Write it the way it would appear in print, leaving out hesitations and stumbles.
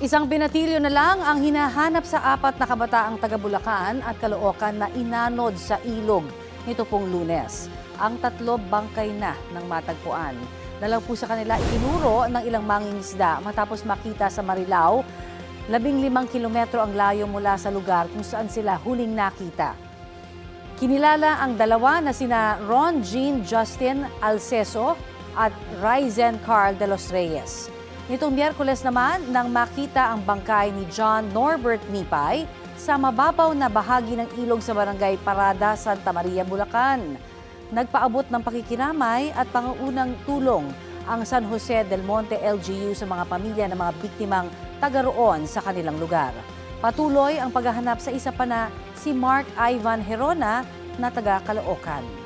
Isang binatilyo na lang ang hinahanap sa 4 na kabataang taga Bulacan at Caloocan na inanod sa ilog nito pong Lunes. Ang 3 bangkay na ng matagpuan. Dalaw po sa kanila itinuro ng ilang mangingisda matapos makita sa Marilao. 15 kilometro ang layo mula sa lugar kung saan sila huling nakita. Kinilala ang dalawa na sina Ron Jean Justin Alceso at Ryzen Carl de los Reyes. Nitong Miyerkules naman nang makita ang bangkay ni John Norbert Nipay sa mababaw na bahagi ng ilog sa barangay Parada, Santa Maria, Bulacan. Nagpaabot ng pakikinamay at pangunang tulong ang San Jose del Monte LGU sa mga pamilya ng mga biktimang taga roon sa kanilang lugar. Patuloy ang paghahanap sa isa pa na si Mark Ivan Herona na taga Caloocan.